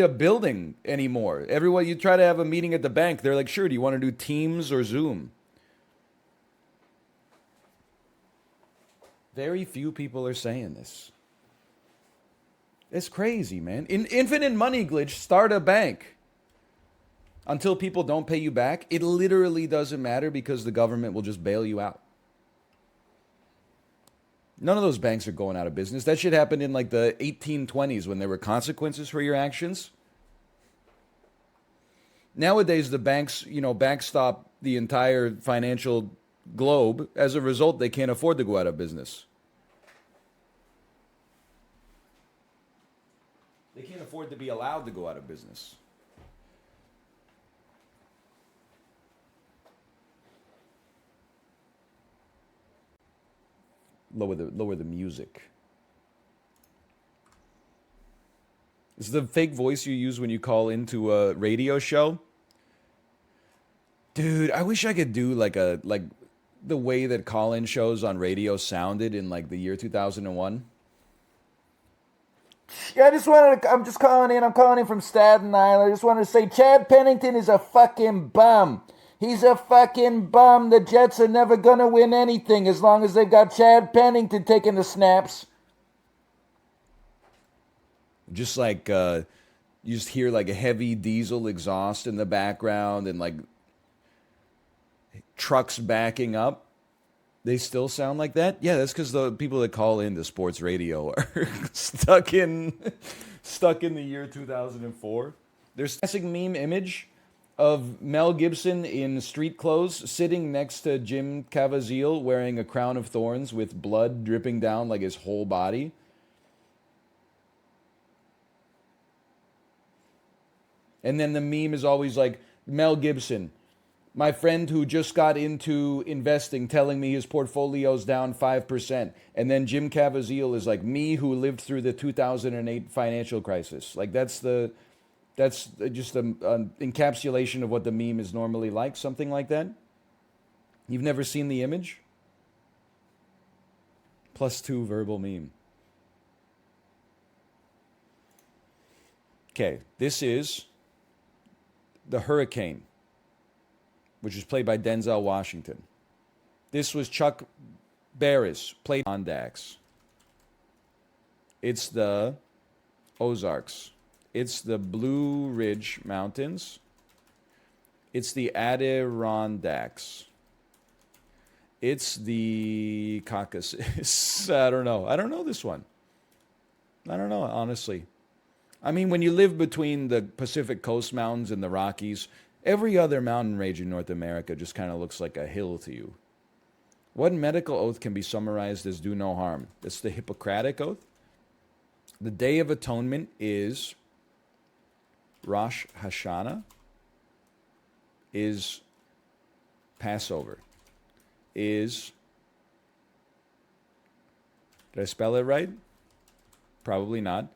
a building anymore. Everyone, you try to have a meeting at the bank, they're like, sure, do you want to do Teams or Zoom? Very few people are saying this. It's crazy, man. In infinite money glitch, start a bank. Until people don't pay you back, it literally doesn't matter because the government will just bail you out. None of those banks are going out of business. That shit happened in like the 1820s when there were consequences for your actions. Nowadays, the banks, backstop the entire financial globe. As a result, they can't afford to go out of business. They can't afford to be allowed to go out of business. Lower the music. This is the fake voice you use when you call into a radio show. Dude, I wish I could do like the way that call-in shows on radio sounded in like the year 2001. Yeah, I'm just calling in. I'm calling in from Staten Island. I just wanted to say Chad Pennington is a fucking bum. He's a fucking bum. The Jets are never going to win anything as long as they've got Chad Pennington taking the snaps. Just like, you just hear like a heavy diesel exhaust in the background and like trucks backing up. They still sound like that? Yeah, that's because the people that call into sports radio are stuck in the year 2004. There's a classic meme image of Mel Gibson in street clothes sitting next to Jim Caviezel wearing a crown of thorns with blood dripping down like his whole body. And then the meme is always like, Mel Gibson, my friend who just got into investing, telling me his portfolio's down 5%. And then Jim Caviezel is like, me who lived through the 2008 financial crisis. Like that's just an encapsulation of what the meme is normally like, something like that. You've never seen the image? +2 verbal meme. Okay, this is the Hurricane, which was played by Denzel Washington. This was Chuck Barris, played on Dax. It's the Ozarks. It's the Blue Ridge Mountains. It's the Adirondacks. It's the Caucasus. I don't know. I don't know this one. I don't know, honestly. I mean, when you live between the Pacific Coast Mountains and the Rockies, every other mountain range in North America just kind of looks like a hill to you. What medical oath can be summarized as do no harm? It's the Hippocratic Oath. The Day of Atonement is Rosh Hashanah, is Passover, is, did I spell it right? Probably not.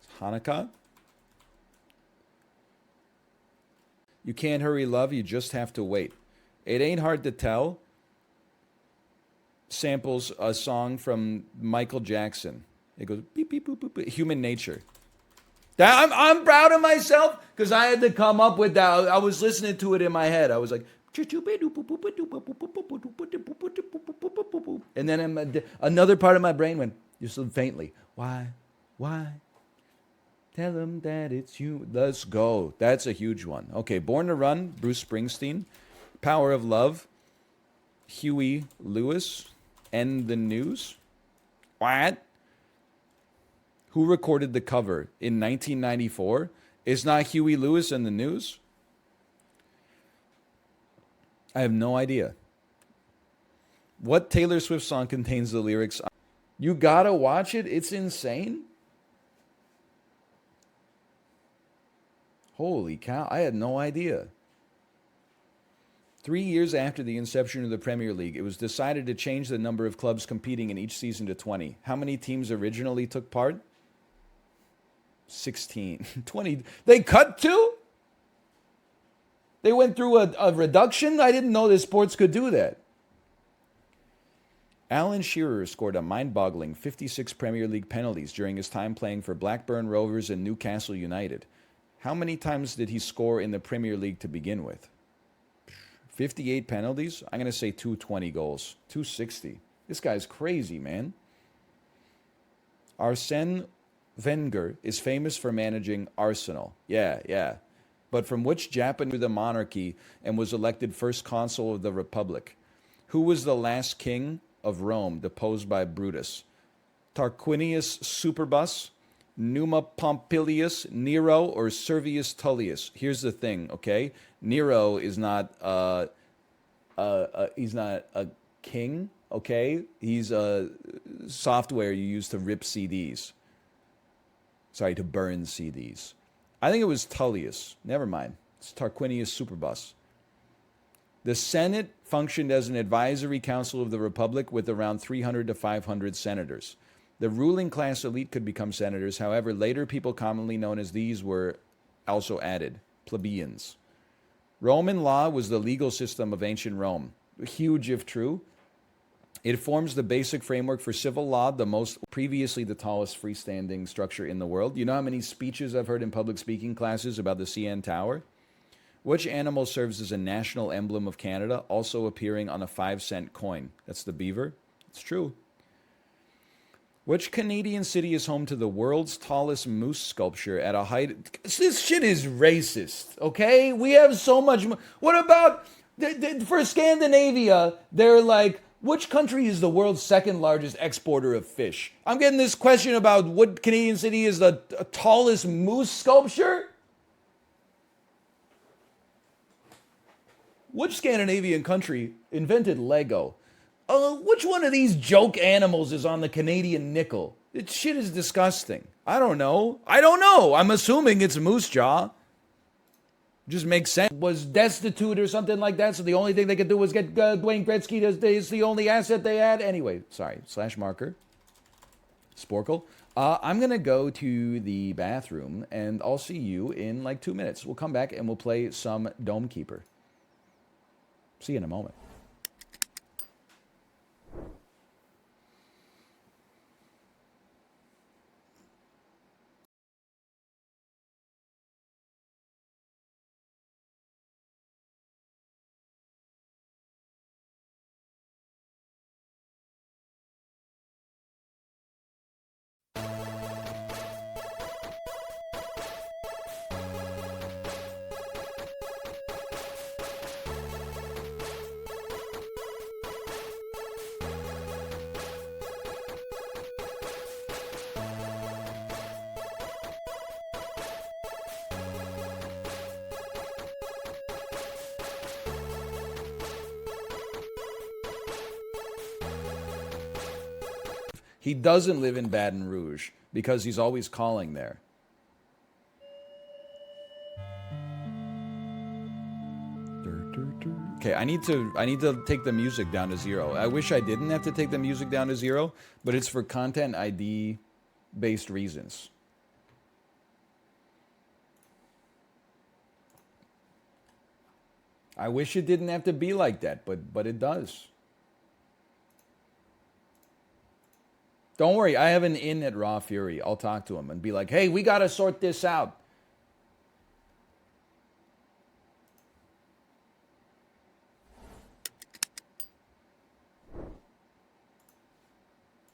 It's Hanukkah. You can't hurry love, you just have to wait. It ain't hard to tell. Samples a song from Michael Jackson. It goes beep beep boop boop, boop. Human Nature. I'm proud of myself because I had to come up with that. I was listening to it in my head. I was like, and then another part of my brain went just faintly. Why? Tell them that it's you. Let's go. That's a huge one. Okay, Born to Run, Bruce Springsteen. Power of Love, Huey Lewis. End the News. What? Who recorded the cover in 1994? It's not Huey Lewis and the News? I have no idea. What Taylor Swift song contains the lyrics? You gotta watch it. It's insane. Holy cow, I had no idea. 3 years after the inception of the Premier League, it was decided to change the number of clubs competing in each season to 20. How many teams originally took part? 16. 20. They cut 2? They went through a reduction? I didn't know that sports could do that. Alan Shearer scored a mind-boggling 56 Premier League penalties during his time playing for Blackburn Rovers and Newcastle United. How many times did he score in the Premier League to begin with? 58 penalties? I'm going to say 220 goals. 260. This guy's crazy, man. Arsene Wenger is famous for managing Arsenal. Yeah. But from which Japanese the monarchy and was elected first consul of the Republic? Who was the last king of Rome deposed by Brutus? Tarquinius Superbus, Numa Pompilius, Nero, or Servius Tullius? Here's the thing, okay? Nero is not he's not a king, okay? He's a software you use to rip CDs. Sorry, to burn CDs. I think it was Tullius. Never mind. It's Tarquinius Superbus. The Senate functioned as an advisory council of the Republic with around 300 to 500 senators. The ruling class elite could become senators. However, later people commonly known as these were also added, plebeians. Roman law was the legal system of ancient Rome. Huge if true. It forms the basic framework for civil law, previously the tallest freestanding structure in the world. You know how many speeches I've heard in public speaking classes about the CN Tower? Which animal serves as a national emblem of Canada, also appearing on a 5-cent coin? That's the beaver. It's true. Which Canadian city is home to the world's tallest moose sculpture at a height? This shit is racist, okay? We have so much. What about, for Scandinavia, they're like, which country is the world's second largest exporter of fish? I'm getting this question about what Canadian city is the tallest moose sculpture? Which Scandinavian country invented Lego? Which one of these joke animals is on the Canadian nickel? This shit is disgusting. I don't know. I'm assuming it's moose jaw. Just makes sense. Was destitute or something like that, so the only thing they could do was get Dwayne Gretzky. Is the only asset they had. Anyway, sorry. / marker. Sporkle. I'm going to go to the bathroom, and I'll see you in like 2 minutes. We'll come back, and we'll play some Dome Keeper. See you in a moment. He doesn't live in Baton Rouge because he's always calling there. Okay, I need to take the music down to 0. I wish I didn't have to take the music down to 0, but it's for content ID based reasons. I wish it didn't have to be like that, but it does. Don't worry, I have an in at Raw Fury. I'll talk to him and be like, hey, we got to sort this out.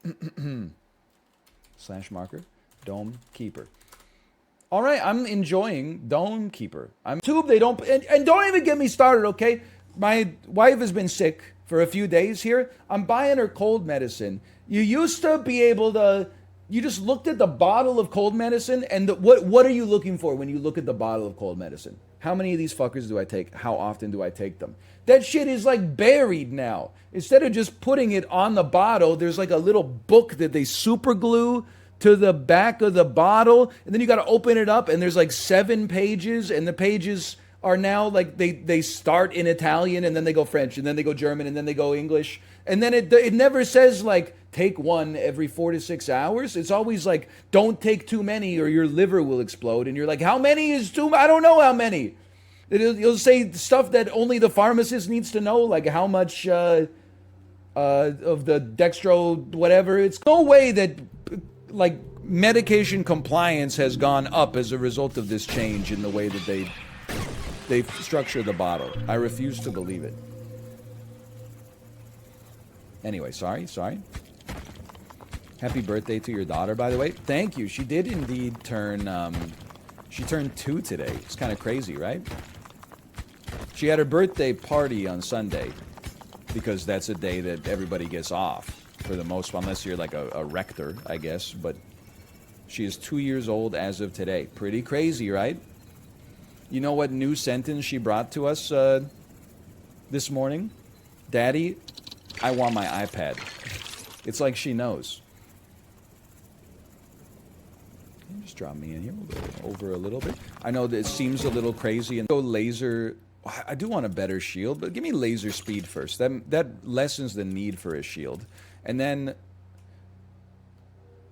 / marker, Dome Keeper. All right, I'm enjoying Dome Keeper. They don't, and don't even get me started, okay? My wife has been sick for a few days here. I'm buying her cold medicine. You used to be able to, you just looked at the bottle of cold medicine, and what are you looking for when you look at the bottle of cold medicine? How many of these fuckers do I take? How often do I take them? That shit is like buried now. Instead of just putting it on the bottle, there's like a little book that they super glue to the back of the bottle, and then you got to open it up, and there's like 7 pages, and the pages are now like they start in Italian, and then they go French, and then they go German, and then they go English, and then it never says like take one every 4 to 6 hours. It's always like don't take too many or your liver will explode, and you're like, how many is too? I don't know how many. You'll say stuff that only the pharmacist needs to know, like how much of the dextro whatever. It's no way that like medication compliance has gone up as a result of this change in the way that they structure the bottle. I refuse to believe it. Anyway, sorry. Happy birthday to your daughter, by the way. Thank you. She did indeed turn, she turned 2 today. It's kind of crazy, right? She had her birthday party on Sunday because that's a day that everybody gets off for the most part, unless you're like a rector, I guess. But she is 2 years old as of today. Pretty crazy, right? You know what new sentence she brought to us this morning? Daddy, I want my iPad. It's like she knows. Just drop me in here. We'll go over a little bit. I know that it seems a little crazy. And go laser. I do want a better shield, but give me laser speed first. That lessens the need for a shield. And then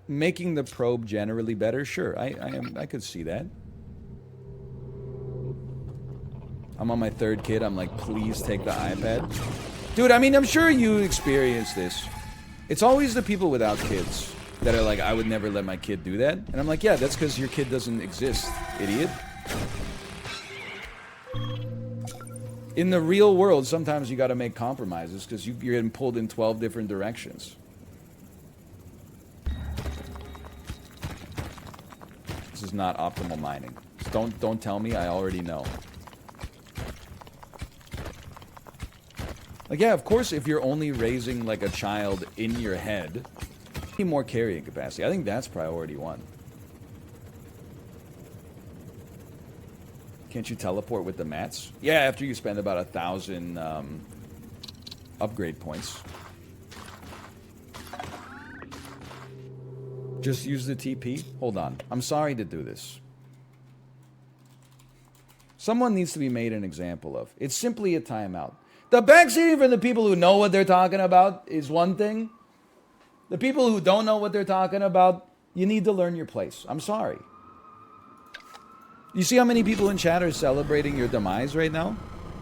making the probe generally better. Sure, I could see that. I'm on my 3rd kid. I'm like, please take the iPad. Dude, I mean, I'm sure you experienced this. It's always the people without kids that are like, I would never let my kid do that. And I'm like, yeah, that's because your kid doesn't exist, idiot. In the real world, sometimes you got to make compromises because you're getting pulled in 12 different directions. This is not optimal mining. Just don't tell me, I already know. Like, yeah, of course, if you're only raising like a child in your head, you need more carrying capacity. I think that's priority 1. Can't you teleport with the mats? Yeah, after you spend about 1,000 upgrade points. Just use the TP? Hold on. I'm sorry to do this. Someone needs to be made an example of. It's simply a timeout. The backseating for the people who know what they're talking about is one thing. The people who don't know what they're talking about, you need to learn your place. I'm sorry. You see how many people in chat are celebrating your demise right now?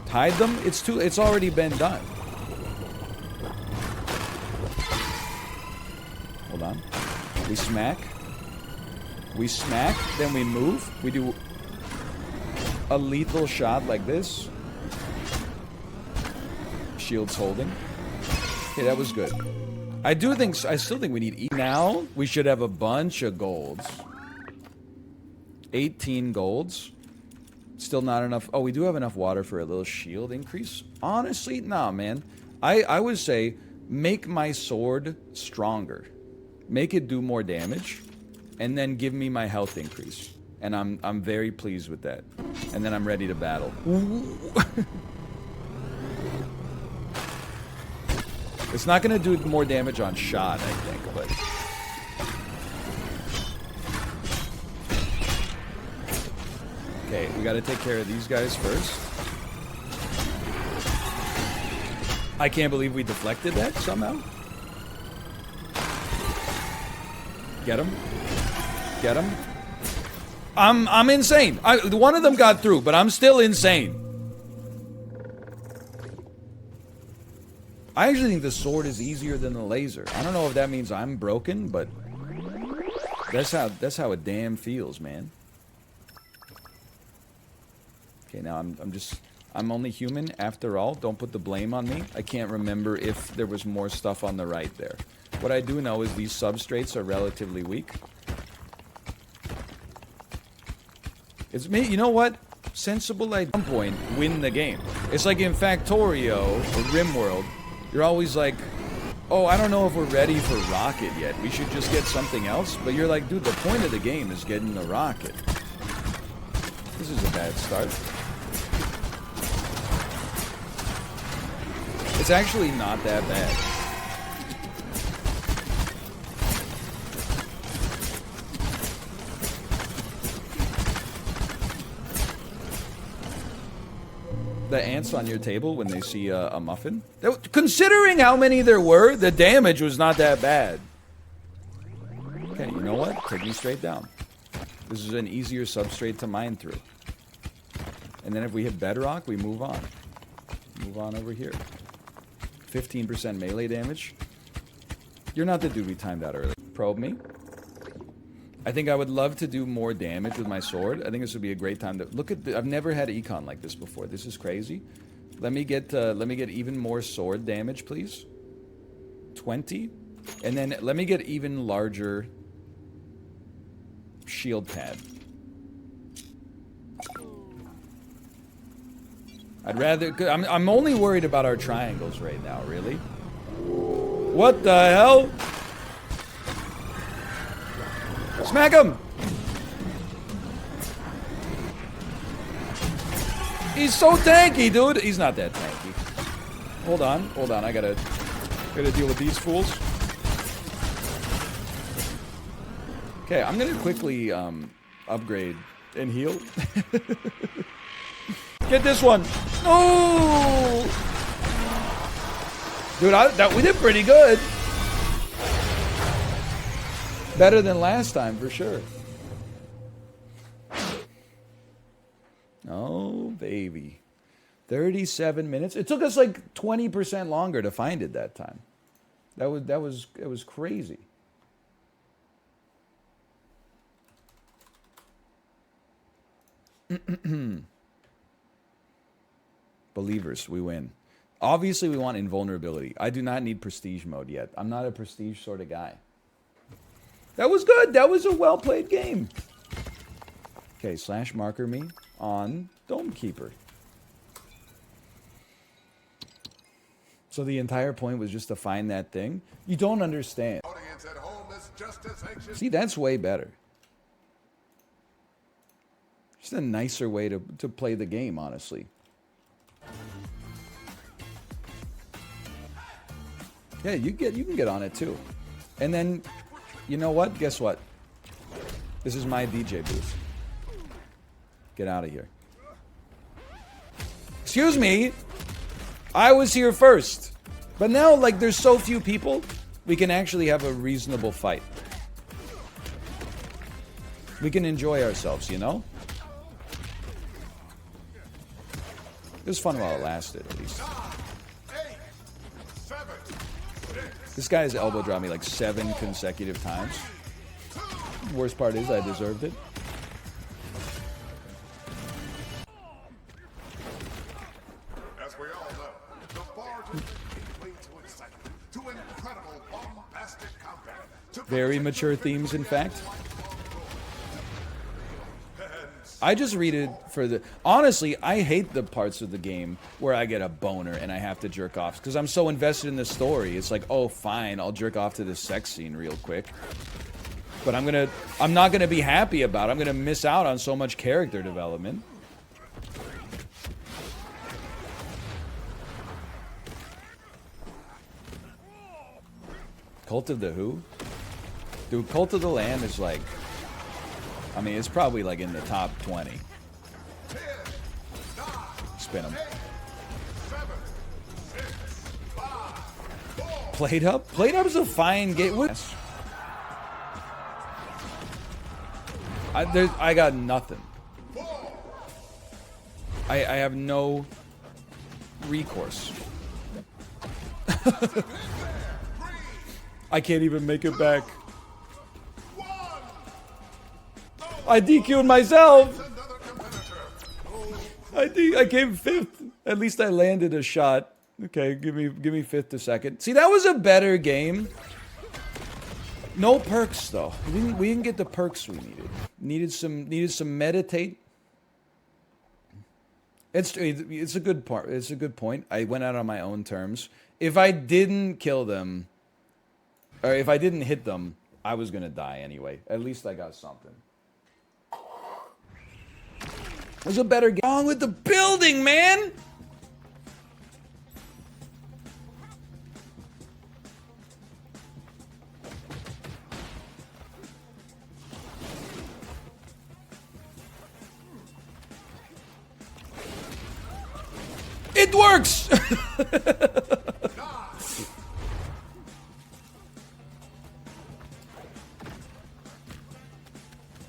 Hide them? It's already been done. Hold on. We smack. We smack, then we move. We do a lethal shot like this. Shields holding. Okay, that was good. I still think we need E. Now, we should have a bunch of golds. 18 golds. Still not enough. Oh, we do have enough water for a little shield increase. Honestly, nah, man. I would say make my sword stronger. Make it do more damage. And then give me my health increase. And I'm very pleased with that. And then I'm ready to battle. It's not going to do more damage on shot, I think, but... Okay, we got to take care of these guys first. I can't believe we deflected that somehow. Get him. Get him. I'm insane. One of them got through, but I'm still insane. I actually think the sword is easier than the laser. I don't know if that means I'm broken, but that's how it damn feels, man. Okay, now I'm only human after all. Don't put the blame on me. I can't remember if there was more stuff on the right there. What I do know is these substrates are relatively weak. It's me. You know what? Sensible at some point win the game. It's like in Factorio or RimWorld. You're always like, oh, I don't know if we're ready for rocket yet. We should just get something else. But you're like, dude, the point of the game is getting the rocket. This is a bad start. It's actually not that bad. The ants on your table when they see a muffin? Considering how many there were, the damage was not that bad. Okay, you know what? Take me straight down. This is an easier substrate to mine through. And then if we hit bedrock, we move on. Move on over here. 15% melee damage. You're not the dude we timed out earlier. Probe me. I think I would love to do more damage with my sword. I think this would be a great time to look at. I've never had econ like this before. This is crazy. Let me get even more sword damage, please. 20, and then let me get even larger shield pad. I'd rather. I'm only worried about our triangles right now. Really. What the hell? Smack him! He's so tanky, dude. He's not that tanky. Hold on. I gotta deal with these fools. Okay, I'm gonna quickly upgrade and heal. Get this one. No, dude, we did pretty good. Better than last time, for sure. Oh, baby. 37 minutes. It took us like 20% longer to find it that time. It was crazy. Believers, we win. Obviously, we want invulnerability. I do not need prestige mode yet. I'm not a prestige sort of guy. That was good. That was a well-played game. Okay, slash marker me on Dome Keeper. So the entire point was just to find that thing? You don't understand. See, that's way better. Just a nicer way to play the game, honestly. Yeah, you can get on it too. And then, you know what? Guess what? This is my DJ booth. Get out of here. Excuse me. I was here first. But now, like, there's so few people, we can actually have a reasonable fight. We can enjoy ourselves, you know? It was fun while it lasted, at least. This guy has elbow dropped me like 7 consecutive times. Worst part is I deserved it. As we all know, the bargain lead to excitement, to incredible bombastic combat. Very mature themes, in fact. I just read it for the... Honestly, I hate the parts of the game where I get a boner and I have to jerk off. Because I'm so invested in the story. It's like, oh, fine, I'll jerk off to this sex scene real quick. But I'm not gonna be happy about it. I'm gonna miss out on so much character development. Cult of the Who? Dude, Cult of the Lamb is like... I mean, it's probably like in the top 20. Spin them. Plate Up? Plate Up is a fine game. I got nothing. I have no recourse. I can't even make it back. I DQ'd myself. I came 5th. At least I landed a shot. Okay, give me 5th to 2nd. See, that was a better game. No perks though. We didn't get the perks we needed. Needed some meditate. It's a good part. It's a good point. I went out on my own terms. If I didn't kill them, or if I didn't hit them, I was gonna die anyway. At least I got something. There's a better game. What's wrong with the building, man? It works!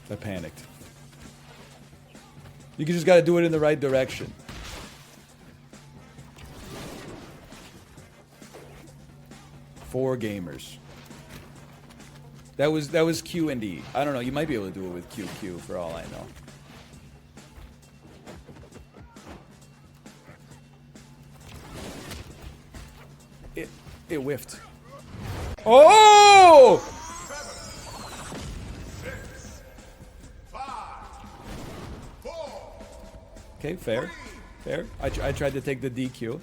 I panicked. You just gotta do it in the right direction. Four gamers. That was Q and E. I don't know. You might be able to do it with QQ for all I know. It whiffed. Oh! 7, 6, 5, 4. Okay, fair. Fair. I tried to take the DQ. 3,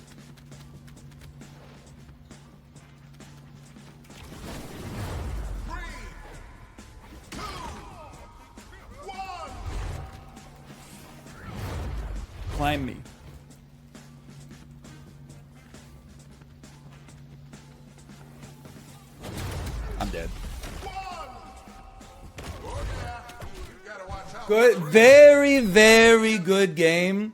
2, 1. Climb me. I'm dead. Good, very, very good game.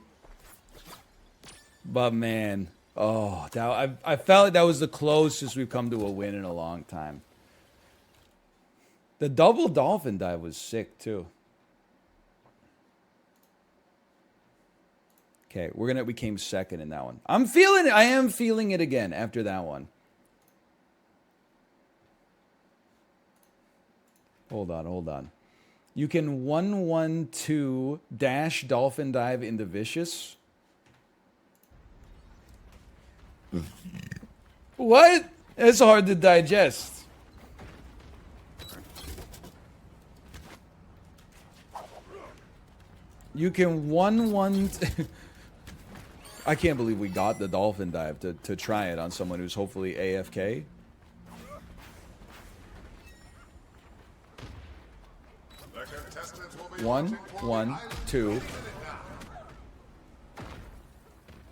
But man, oh, I felt like that was the closest we've come to a win in a long time. The double dolphin dive was sick too. Okay, we came second in that one. I am feeling it again after that one. Hold on. You can 1-1-2 dash dolphin dive into vicious. What? It's hard to digest. You can 1-1. I can't believe we got the dolphin dive to try it on someone who's hopefully AFK. One, 2.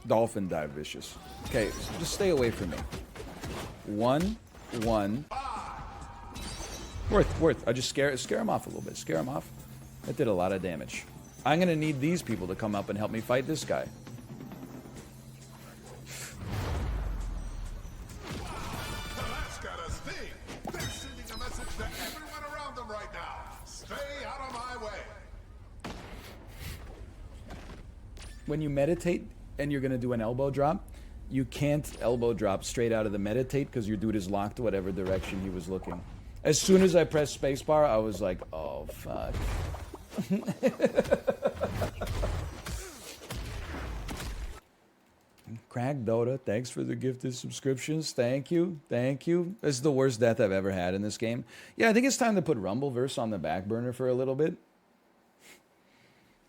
Dolphin dive vicious. Okay, so just stay away from me. 1, 1. Worth. I just scare him off a little bit. Scare him off. That did a lot of damage. I'm gonna need these people to come up and help me fight this guy. That's gotta sting. They're sending a message to everyone around them right now. Stay out of my way. When you meditate and you're gonna do an elbow drop, you can't elbow drop straight out of the meditate because your dude is locked whatever direction he was looking. As soon as I pressed spacebar, I was like, oh fuck. Crack Dota, thanks for the gifted subscriptions. Thank you. This is the worst death I've ever had in this game. Yeah, I think it's time to put Rumbleverse on the back burner for a little bit.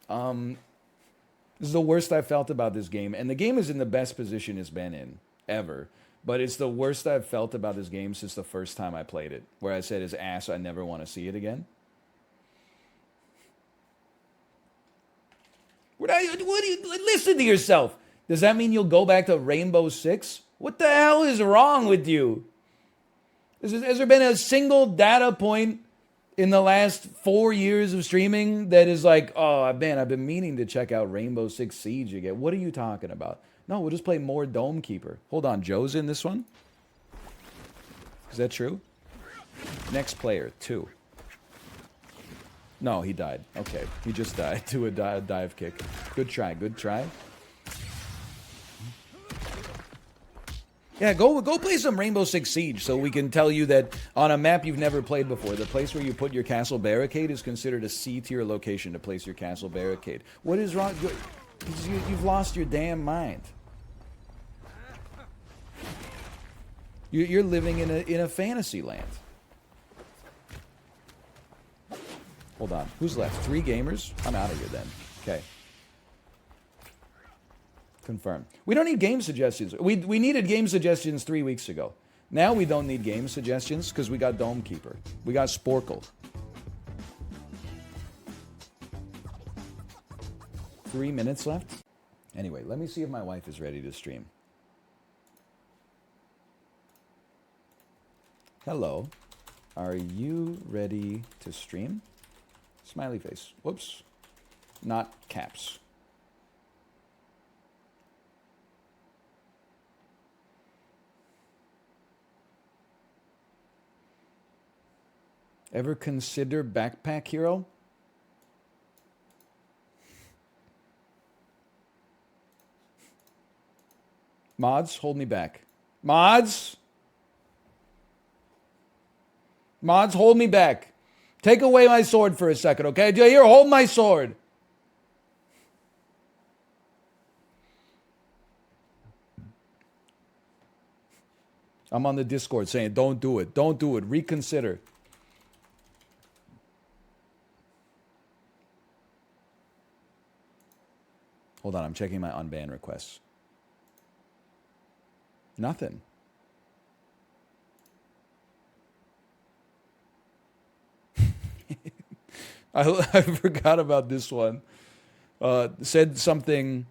This is the worst I've felt about this game, and the game is in the best position it's been in ever. But it's the worst I've felt about this game since the first time I played it, where I said his ass, I never want to see it again. What do you listen to yourself? Does that mean you'll go back to Rainbow Six? What the hell is wrong with you? Has there been a single data point in the last 4 years of streaming that is like, oh man, I've been meaning to check out Rainbow Six Siege again? What are you talking about? No, we'll just play more Dome Keeper. Hold on, Joe's in this one? Is that true? Next player, 2. No, he died. Okay, he just died to a dive kick. Good try. Yeah, go play some Rainbow Six Siege so we can tell you that on a map you've never played before, the place where you put your castle barricade is considered a C-tier location to place your castle barricade. What is wrong? You've lost your damn mind. You're living in a fantasy land. Hold on. Who's left? 3 gamers? I'm out of here then. Okay. Confirm. We don't need game suggestions. We needed game suggestions 3 weeks ago. Now we don't need game suggestions because we got Dome Keeper. We got Sporkle. 3 minutes left. Anyway, let me see if my wife is ready to stream. Hello. Are you ready to stream? Smiley face. Whoops. Not caps. Ever consider Backpack Hero? Mods, hold me back. Mods? Mods, hold me back. Take away my sword for a second, okay? Do you hear? Hold my sword. I'm on the Discord saying, don't do it. Don't do it. Reconsider. Hold on, I'm checking my unban requests. Nothing. I forgot about this one. Said something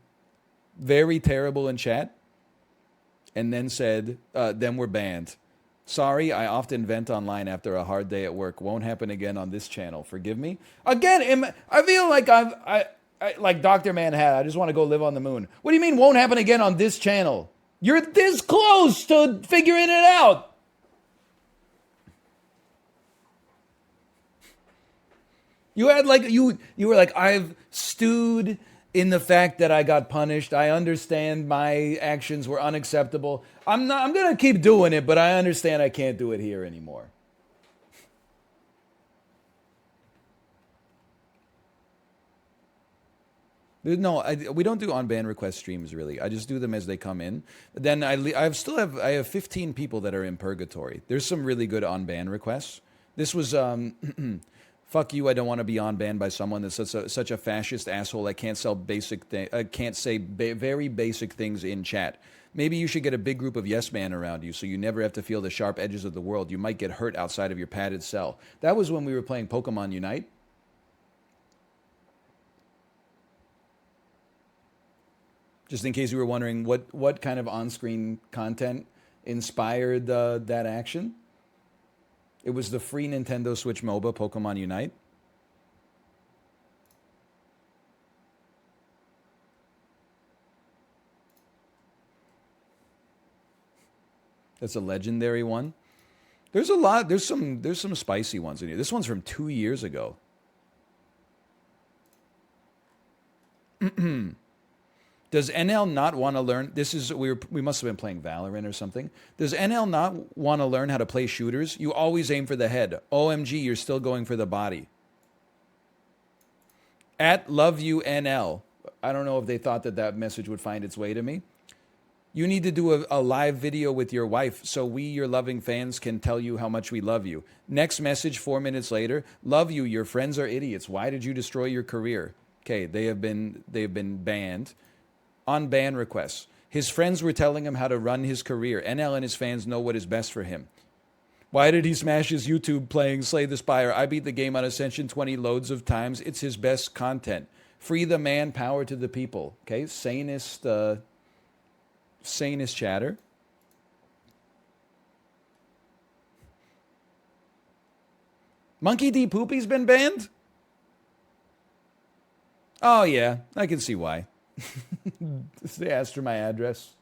very terrible in chat, and then said, then we're banned. Sorry, I often vent online after a hard day at work. Won't happen again on this channel. Forgive me. Again, I feel like I like Dr. Manhattan. I just want to go live on the moon. What do you mean won't happen again on this channel? You're this close to figuring it out. You had like you were like, I've stewed in the fact that I got punished. I understand my actions were unacceptable. I'm gonna keep doing it, but I understand I can't do it here anymore. No, we don't do on-ban request streams really. I just do them as they come in. Then I have 15 people that are in purgatory. There's some really good on-ban requests. This was fuck you, I don't want to be on-banned by someone that's such a fascist asshole. I can't say very basic things in chat. Maybe you should get a big group of yes man around you so you never have to feel the sharp edges of the world. You might get hurt outside of your padded cell. That was when we were playing Pokemon Unite. Just in case you were wondering what kind of on-screen content inspired that action. It was the free Nintendo Switch MOBA, Pokemon Unite. That's a legendary one. There's a lot. There's some spicy ones in here. This one's from 2 years ago. Does NL not want to learn? This is we must have been playing Valorant or something. Does NL not want to learn how to play shooters? You always aim for the head. OMG, you're still going for the body. At love you NL. I don't know if they thought that message would find its way to me. You need to do a live video with your wife so we, your loving fans, can tell you how much we love you. Next message 4 minutes later. Love you. Your friends are idiots. Why did you destroy your career? Okay, they've been banned. On ban requests. His friends were telling him how to run his career. NL and his fans know what is best for him. Why did he smash his YouTube playing Slay the Spire? I beat the game on Ascension 20 loads of times. It's his best content. Free the man, power to the people. Okay, sanest chatter. Monkey D. Poopy's been banned? Oh yeah, I can see why. They asked for my address.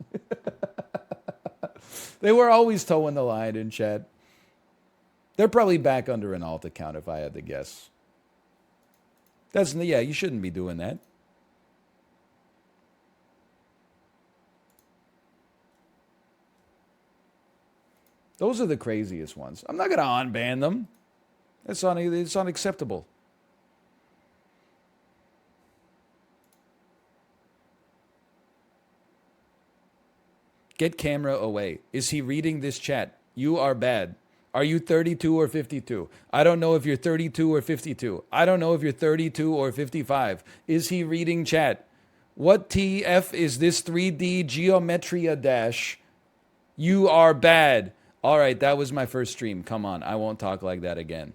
They were always towing the line in chat. They're probably back under an alt account if I had to guess. Yeah, you shouldn't be doing that. Those are the craziest ones. I'm not going to unban them. It's unacceptable. Get camera away. Is he reading this chat? You are bad. Are you 32 or 52? I don't know if you're 32 or 52. I don't know if you're 32 or 55. Is he reading chat? What TF is this 3D geometria dash? You are bad. All right, that was my first stream. Come on, I won't talk like that again.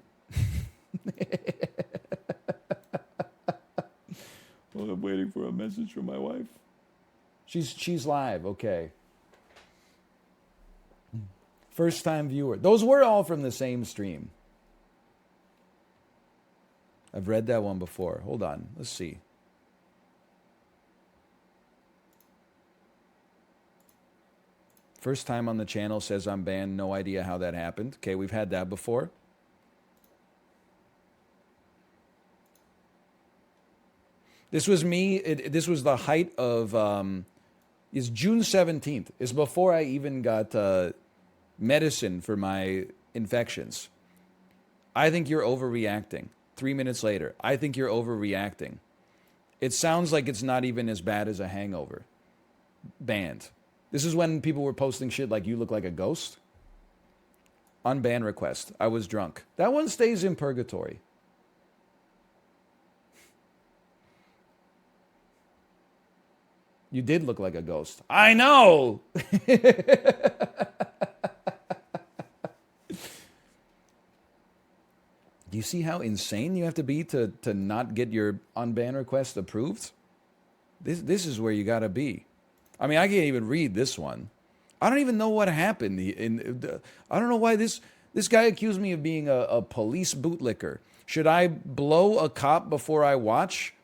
Well, I'm waiting for a message from my wife. She's live, okay. First time viewer. Those were all from the same stream. I've read that one before. Hold on. Let's see. First time on the channel says I'm banned. No idea how that happened. Okay, we've had that before. This was me. This was the height of... it's June 17th. It's before I even got... medicine for my infections. I think you're overreacting. 3 minutes later, I think you're overreacting. It sounds like it's not even as bad as a hangover. Banned. This is when people were posting shit like you look like a ghost. Unban request. I was drunk. That one stays in purgatory. You did look like a ghost. I know! Do you see how insane you have to be to not get your unban request approved? This is where you gotta be. I mean, I can't even read this one. I don't even know what happened. I don't know why this guy accused me of being a police bootlicker. Should I blow a cop before I watch?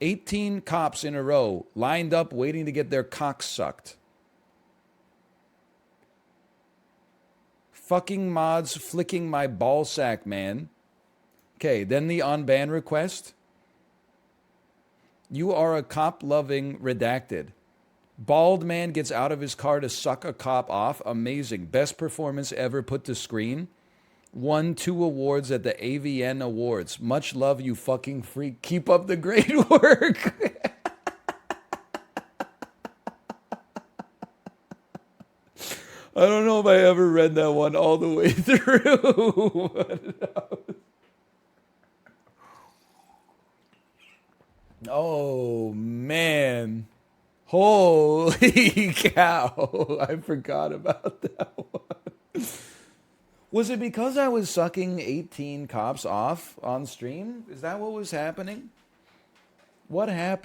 18 cops in a row lined up waiting to get their cocks sucked. Fucking mods flicking my ball sack, man. Okay, then the unban request. You are a cop-loving redacted. Bald man gets out of his car to suck a cop off. Amazing. Best performance ever put to screen. Won 2 awards at the AVN Awards. Much love, you fucking freak. Keep up the great work. I don't know if I ever read that one all the way through. Oh, man. Holy cow. I forgot about that one. Was it because I was sucking 18 cops off on stream? Is that what was happening? What happened?